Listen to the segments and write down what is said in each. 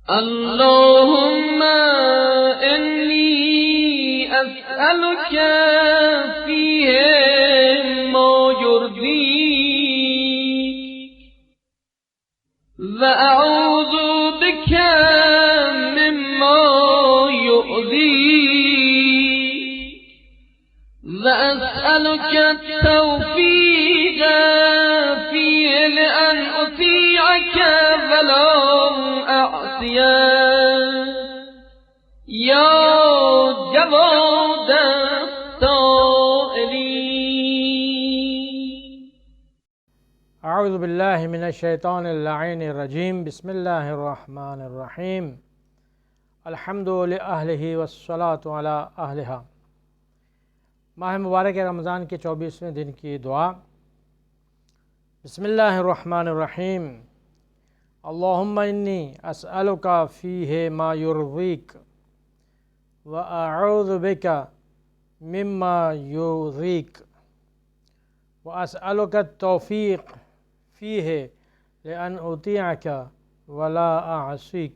اللهم إني أسألك فيه ما يرضيك وأعوذ بك مما يؤذيك وأسألك التوفيق فيه لأن أطيعك ولا يا جواد السائلين. اعوذ باللہ من الشیطان اللعین الرجیم. بسم اللہ الرحمن الرحیم. الحمد لأہلہ والصلاة علی اہلہا. ماہ مبارک رمضان کے 24ویں دن کی دعا. بسم اللہ الرحمن الرحیم. اللہم انی اسألک فیہ ما یرضیک وأعوذ بک مما یؤذیک وأسألک التوفیق فیہ لأن اطیعک ولا اعصیک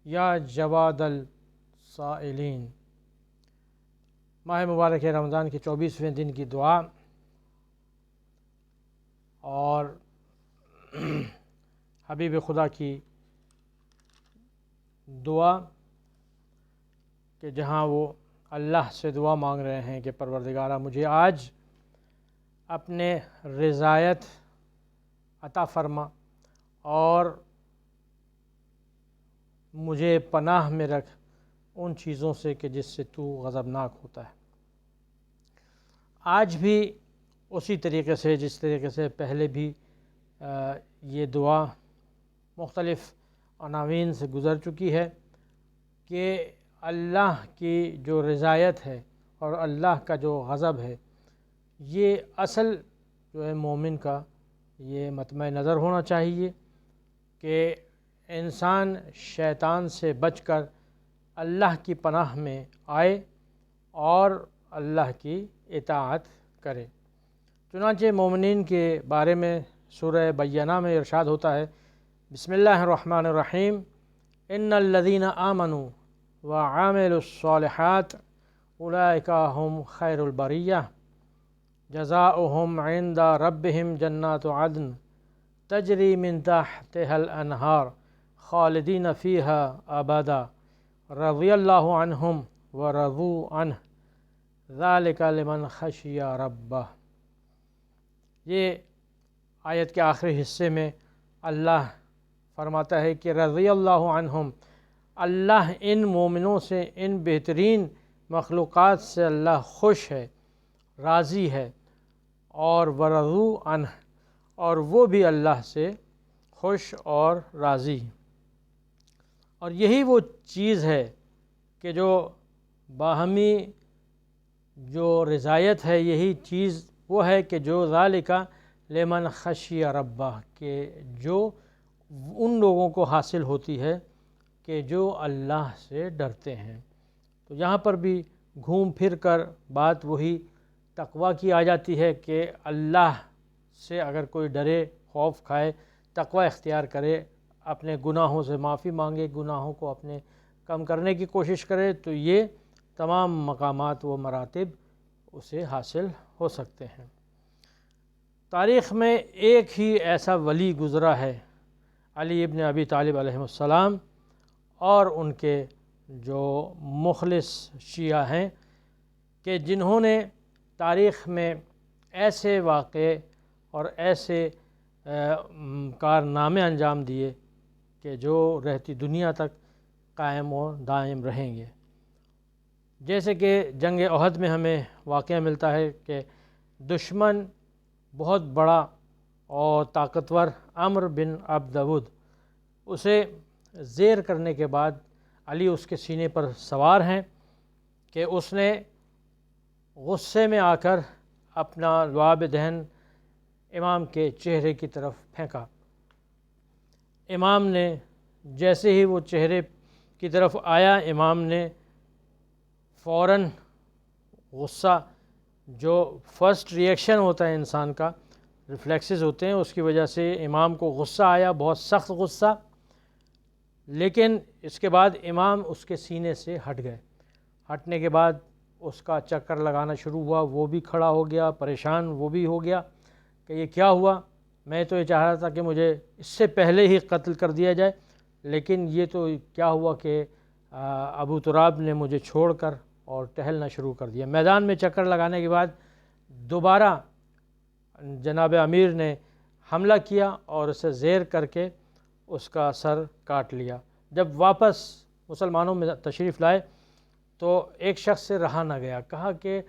یا جواد السائلین. ماہ مبارک رمضان کے 24ویں دن کی دعا. اور حبیب خدا کی دعا کہ جہاں وہ اللہ سے دعا مانگ رہے ہیں کہ پروردگارہ مجھے آج اپنے رضایت عطا فرما اور مجھے پناہ میں رکھ ان چیزوں سے کہ جس سے تو غضبناک ہوتا ہے. آج بھی اسی طریقے سے جس طریقے سے پہلے بھی یہ دعا مختلف عناوین سے گزر چکی ہے کہ اللہ کی جو رضایت ہے اور اللہ کا جو غضب ہے یہ اصل جو ہے مومن کا یہ مطمع نظر ہونا چاہیے کہ انسان شیطان سے بچ کر اللہ کی پناہ میں آئے اور اللہ کی اطاعت کرے. چنانچہ مومنین کے بارے میں سورہ بینہ میں ارشاد ہوتا ہے بسم اللہ الرحمن الرحیم. ان الذین آمنوا وعملوا الصالحات اولئک هم خیر البریہ جزاؤہم عند ربہم جنات عدن تجری من تحتها الانہار خالدین فیہا ابدا رضی اللہ عنہم ورضوا عنہ ذالک لمن خشی ربہ. یہ آیت کے آخری حصے میں اللہ فرماتا ہے کہ رضی اللہ عنہم، اللہ ان مومنوں سے، ان بہترین مخلوقات سے اللہ خوش ہے، راضی ہے. اور ورضوا عنہ، اور وہ بھی اللہ سے خوش اور راضی. اور یہی وہ چیز ہے کہ جو باہمی جو رضایت ہے، یہی چیز وہ ہے کہ جو ذالک لمن خشی ربہ، کہ جو ان لوگوں کو حاصل ہوتی ہے کہ جو اللہ سے ڈرتے ہیں. تو یہاں پر بھی گھوم پھر کر بات وہی تقویٰ کی آ جاتی ہے کہ اللہ سے اگر کوئی ڈرے، خوف کھائے، تقویٰ اختیار کرے، اپنے گناہوں سے معافی مانگے، گناہوں کو اپنے کم کرنے کی کوشش کرے، تو یہ تمام مقامات و مراتب اسے حاصل ہو سکتے ہیں. تاریخ میں ایک ہی ایسا ولی گزرا ہے، علی ابن ابی طالب علیہ السلام، اور ان کے جو مخلص شیعہ ہیں کہ جنہوں نے تاریخ میں ایسے واقعے اور ایسے کارنامے انجام دیے کہ جو رہتی دنیا تک قائم و دائم رہیں گے. جیسے کہ جنگ احد میں ہمیں واقعہ ملتا ہے کہ دشمن بہت بڑا اور طاقتور عمرو بن عبد ود، اسے زیر کرنے کے بعد علی اس کے سینے پر سوار ہیں کہ اس نے غصے میں آ کر اپنا لعاب دہن امام کے چہرے کی طرف پھینکا. امام نے جیسے ہی وہ چہرے کی طرف آیا، امام نے فوراً غصہ، جو فرسٹ ریئیکشن ہوتا ہے انسان کا، ریفلیکسز ہوتے ہیں، اس کی وجہ سے امام کو غصہ آیا، بہت سخت غصہ. لیکن اس کے بعد امام اس کے سینے سے ہٹ گئے. ہٹنے کے بعد اس کا چکر لگانا شروع ہوا، وہ بھی کھڑا ہو گیا، پریشان وہ بھی ہو گیا کہ یہ کیا ہوا. میں تو یہ چاہ رہا تھا کہ مجھے اس سے پہلے ہی قتل کر دیا جائے، لیکن یہ تو کیا ہوا کہ ابو تراب نے مجھے چھوڑ کر اور ٹہلنا شروع کر دیا. میدان میں چکر لگانے کے بعد دوبارہ جناب امیر نے حملہ کیا اور اسے زیر کر کے اس کا سر کاٹ لیا. جب واپس مسلمانوں میں تشریف لائے تو ایک شخص سے رہا نہ گیا، کہا کہ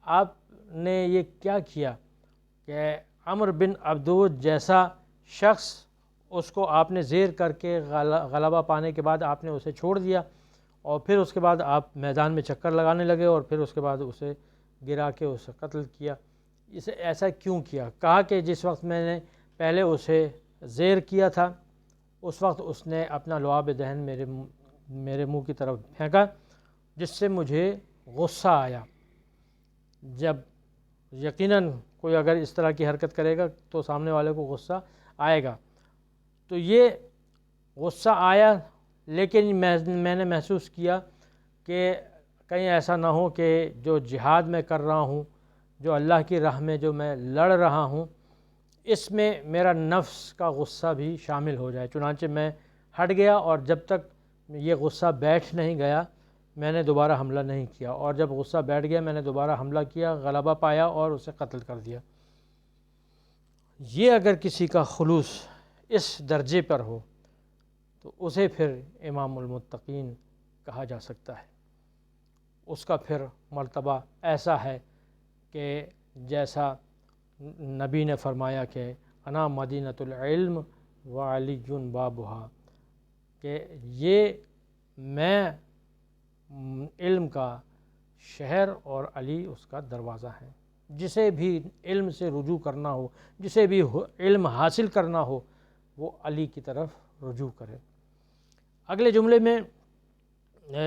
آپ نے یہ کیا کیا کہ عمر بن عبدود جیسا شخص، اس کو آپ نے زیر کر کے غلبہ پانے کے بعد آپ نے اسے چھوڑ دیا، اور پھر اس کے بعد آپ میدان میں چکر لگانے لگے، اور پھر اس کے بعد اسے گرا کے اسے قتل کیا. اسے ایسا کیوں کیا؟ کہا کہ جس وقت میں نے پہلے اسے زیر کیا تھا اس وقت اس نے اپنا لعاب دہن میرے منہ کی طرف پھینکا، جس سے مجھے غصہ آیا. جب یقیناً کوئی اگر اس طرح کی حرکت کرے گا تو سامنے والے کو غصہ آئے گا. تو یہ غصہ آیا، لیکن میں نے محسوس کیا کہ کہیں ایسا نہ ہو کہ جو جہاد میں کر رہا ہوں، جو اللہ کی راہ میں جو میں لڑ رہا ہوں، اس میں میرا نفس کا غصہ بھی شامل ہو جائے. چنانچہ میں ہٹ گیا، اور جب تک یہ غصہ بیٹھ نہیں گیا میں نے دوبارہ حملہ نہیں کیا، اور جب غصہ بیٹھ گیا میں نے دوبارہ حملہ کیا، غلبہ پایا اور اسے قتل کر دیا. یہ اگر کسی کا خلوص اس درجے پر ہو تو اسے پھر امام المتقین کہا جا سکتا ہے. اس کا پھر مرتبہ ایسا ہے کہ جیسا نبی نے فرمایا کہ انا مدینۃ العلم وعلی بابھا، کہ یہ میں علم کا شہر اور علی اس کا دروازہ ہے. جسے بھی علم سے رجوع کرنا ہو، جسے بھی علم حاصل کرنا ہو، وہ علی کی طرف رجوع کرے. اگلے جملے میں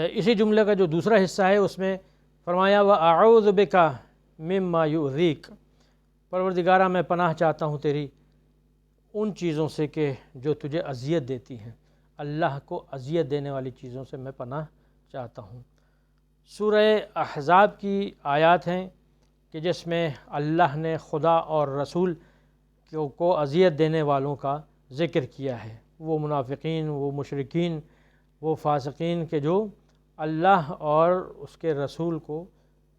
اسی جملے کا جو دوسرا حصہ ہے اس میں فرمایا وَأَعُوذُ بِكَ مِمَّا يُؤْذِيكَ، پروردگارہ میں پناہ چاہتا ہوں تیری ان چیزوں سے کہ جو تجھے اذیت دیتی ہیں. اللہ کو اذیت دینے والی چیزوں سے میں پناہ چاہتا ہوں. سورہ احزاب کی آیات ہیں کہ جس میں اللہ نے خدا اور رسول کو اذیت دینے والوں کا ذکر کیا ہے، وہ منافقین، وہ مشرکین، وہ فاسقین کہ جو اللہ اور اس کے رسول کو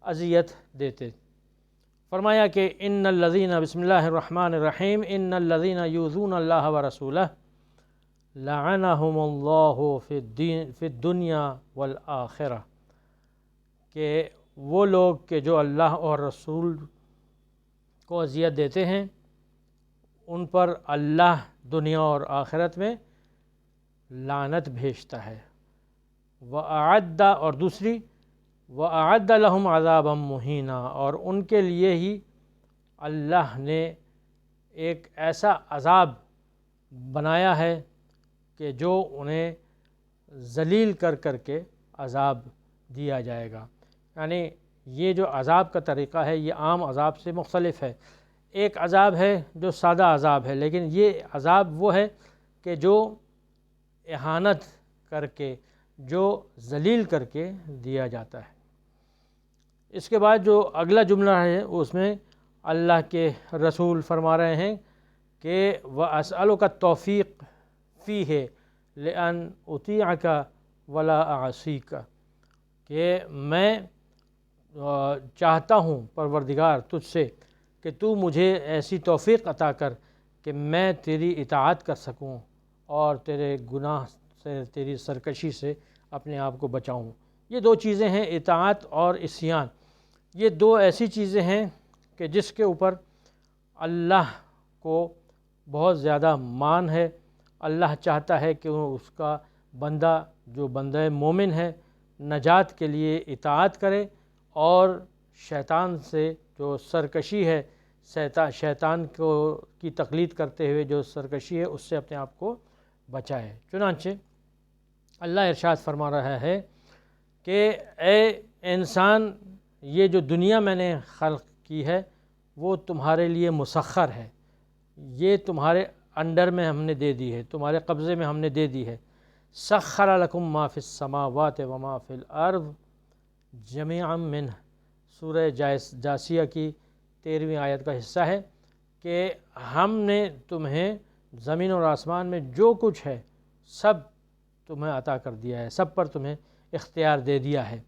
اذیت دیتے. فرمایا کہ ان الذین، بسم اللہ الرحمن الرحیم، ان الذین یؤذون اللہ ورسولہ لعنہم اللہ فی الدنیا والآخرہ، کہ وہ لوگ کہ جو اللہ اور رسول کو اذیت دیتے ہیں ان پر اللہ دنیا اور آخرت میں لعنت بھیجتا ہے. وَأَعَدَّ، اور دوسری وَأَعَدَّ لَهُمْ عَذَابًا مُهِينًا، اور ان کے لیے ہی اللہ نے ایک ایسا عذاب بنایا ہے کہ جو انہیں ذلیل کر کر کے عذاب دیا جائے گا. یعنی یہ جو عذاب کا طریقہ ہے یہ عام عذاب سے مختلف ہے. ایک عذاب ہے جو سادہ عذاب ہے، لیکن یہ عذاب وہ ہے کہ جو اہانت کر کے، جو ذلیل کر کے دیا جاتا ہے. اس کے بعد جو اگلا جملہ ہے اس میں اللہ کے رسول فرما رہے ہیں کہ وَأَسْأَلُكَ التَّوْفِيقَ فِيهِ لِأَنْ أُطِيعَكَ وَلَا أَعْصِيكَ، کہ میں چاہتا ہوں پروردگار تجھ سے کہ تو مجھے ایسی توفیق عطا کر کہ میں تیری اطاعت کر سکوں اور تیرے گناہ سے، تیری سرکشی سے اپنے آپ کو بچاؤں. یہ دو چیزیں ہیں، اطاعت اور عصیان. یہ دو ایسی چیزیں ہیں کہ جس کے اوپر اللہ کو بہت زیادہ مان ہے. اللہ چاہتا ہے کہ وہ اس کا بندہ جو بندہ مومن ہے نجات کے لیے اطاعت کرے، اور شیطان سے جو سرکشی ہے، شیطان کی تقلید کرتے ہوئے جو سرکشی ہے اس سے اپنے آپ کو بچائے. چنانچہ اللہ ارشاد فرما رہا ہے کہ اے انسان، یہ جو دنیا میں نے خلق کی ہے وہ تمہارے لیے مسخر ہے، یہ تمہارے انڈر میں ہم نے دے دی ہے، تمہارے قبضے میں ہم نے دے دی ہے. سخر لکم ما فی السماوات و ما فی الارض جمیعا منہ، سورہ جاسیہ کی 13ویں آیت کا حصہ ہے کہ ہم نے تمہیں زمین اور آسمان میں جو کچھ ہے سب تمہیں عطا کر دیا ہے، سب پر تمہیں اختیار دے دیا ہے،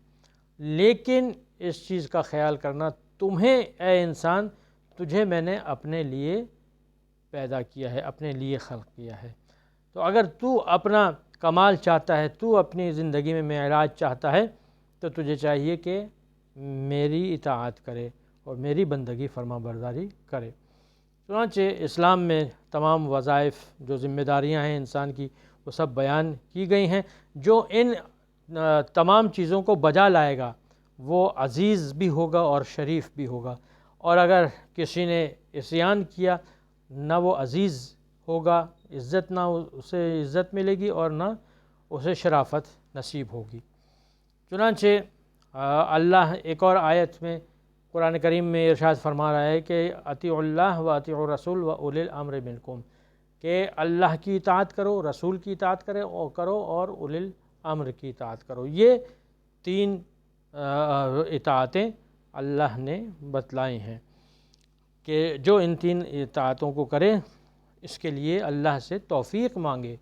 لیکن اس چیز کا خیال کرنا تمہیں اے انسان، تجھے میں نے اپنے لیے پیدا کیا ہے، اپنے لیے خلق کیا ہے۔ تو اگر تو اپنا کمال چاہتا ہے، تو اپنی زندگی میں معراج چاہتا ہے، تو تجھے چاہیے کہ میری اطاعت کرے اور میری بندگی فرما برداری کرے۔ چنانچہ اسلام میں تمام وظائف جو ذمہ داریاں ہیں انسان کی، وہ سب بیان کی گئی ہیں۔ جو ان تمام چیزوں کو بجا لائے گا وہ عزیز بھی ہوگا اور شریف بھی ہوگا، اور اگر کسی نے عصیان کیا، نہ وہ عزیز ہوگا، عزت نہ اسے عزت ملے گی اور نہ اسے شرافت نصیب ہوگی۔ چنانچہ اللہ ایک اور آیت میں قرآن کریم میں ارشاد فرما رہا ہے کہ اطیعوا اللہ و اطیعوا الرسول و اولی الامر منکم، کہ اللہ کی اطاعت کرو، رسول کی اطاعت کرو اور اولی الامر کی اطاعت کرو۔ یہ 3 اطاعتیں اللہ نے بتلائی ہیں کہ جو ان 3 اطاعتوں کو کرے اس کے لیے اللہ سے توفیق مانگے۔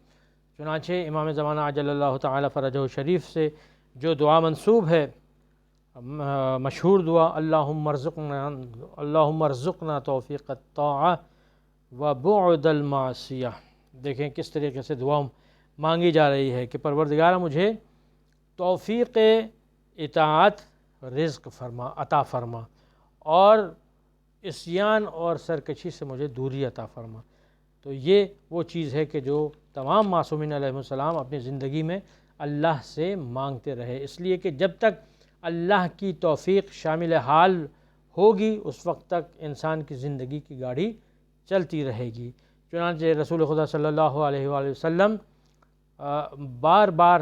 چنانچہ امام زمانہ عجل اللہ تعالی فرجہ شریف سے جو دعا منسوب ہے، مشہور دعا، اللہم ارزقنا توفیق الطاعہ و بعد المعصیہ، دیکھیں کس طریقے سے دعا مانگی جا رہی ہے کہ پروردگارہ مجھے توفیق اطاعت رزق فرما، عطا فرما، اور عصیان اور سرکشی سے مجھے دوری عطا فرما۔ تو یہ وہ چیز ہے کہ جو تمام معصومین علیہ السلام اپنی زندگی میں اللہ سے مانگتے رہے، اس لیے کہ جب تک اللہ کی توفیق شامل حال ہوگی اس وقت تک انسان کی زندگی کی گاڑی چلتی رہے گی۔ چنانچہ رسول خدا صلی اللہ علیہ وآلہ وسلم بار بار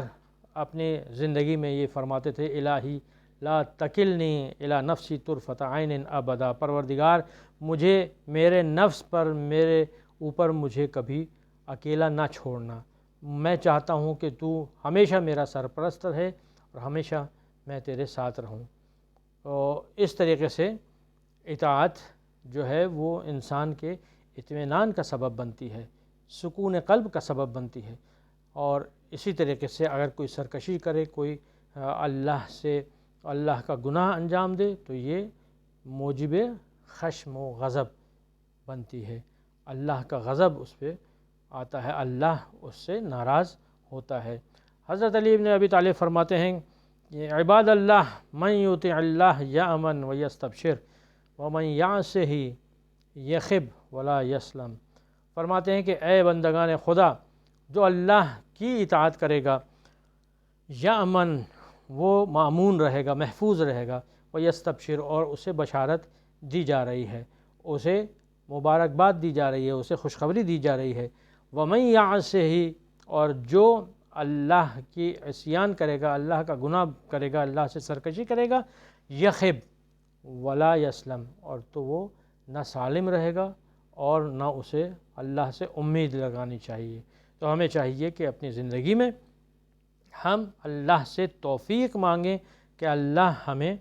اپنی زندگی میں یہ فرماتے تھے، الہی لا تکلنی الی نفسی طرفۃ عین ابدا، پروردگار مجھے میرے نفس پر، میرے اوپر مجھے کبھی اکیلا نہ چھوڑنا، میں چاہتا ہوں کہ تو ہمیشہ میرا سرپرست رہے اور ہمیشہ میں تیرے ساتھ رہوں۔ تو اس طریقے سے اطاعت جو ہے وہ انسان کے اطمینان کا سبب بنتی ہے، سکون قلب کا سبب بنتی ہے، اور اسی طریقے سے اگر کوئی سرکشی کرے، کوئی اللہ کا گناہ انجام دے، تو یہ موجب خشم و غضب بنتی ہے، اللہ کا غضب اس پہ آتا ہے، اللہ اس سے ناراض ہوتا ہے۔ حضرت علی بن ابی طالب فرماتے ہیں کہ عباد اللہ من یطیع اللہ یأمن و یستبشر ومن یعصہ یخب ولا یسلم، فرماتے ہیں کہ اے بندگان خدا، جو اللہ کی اطاعت کرے گا یأمن، وہ مامون رہے گا، محفوظ رہے گا، و یستبشر، اور اسے بشارت دی جا رہی ہے، اسے مبارکباد دی جا رہی ہے، اسے خوشخبری دی جا رہی ہے، ومن یعصہ، اور جو اللہ کی عصیان کرے گا، اللہ کا گناہ کرے گا، اللہ سے سرکشی کرے گا، یخب ولا یسلم، اور تو وہ نہ سالم رہے گا اور نہ اسے اللہ سے امید لگانی چاہیے۔ تو ہمیں چاہیے کہ اپنی زندگی میں ہم اللہ سے توفیق مانگیں کہ اللہ ہمیں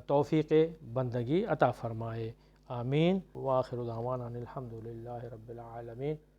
توفیق بندگی عطا فرمائے، آمین۔ وآخر دعوانا ان الحمد للہ رب العالمین۔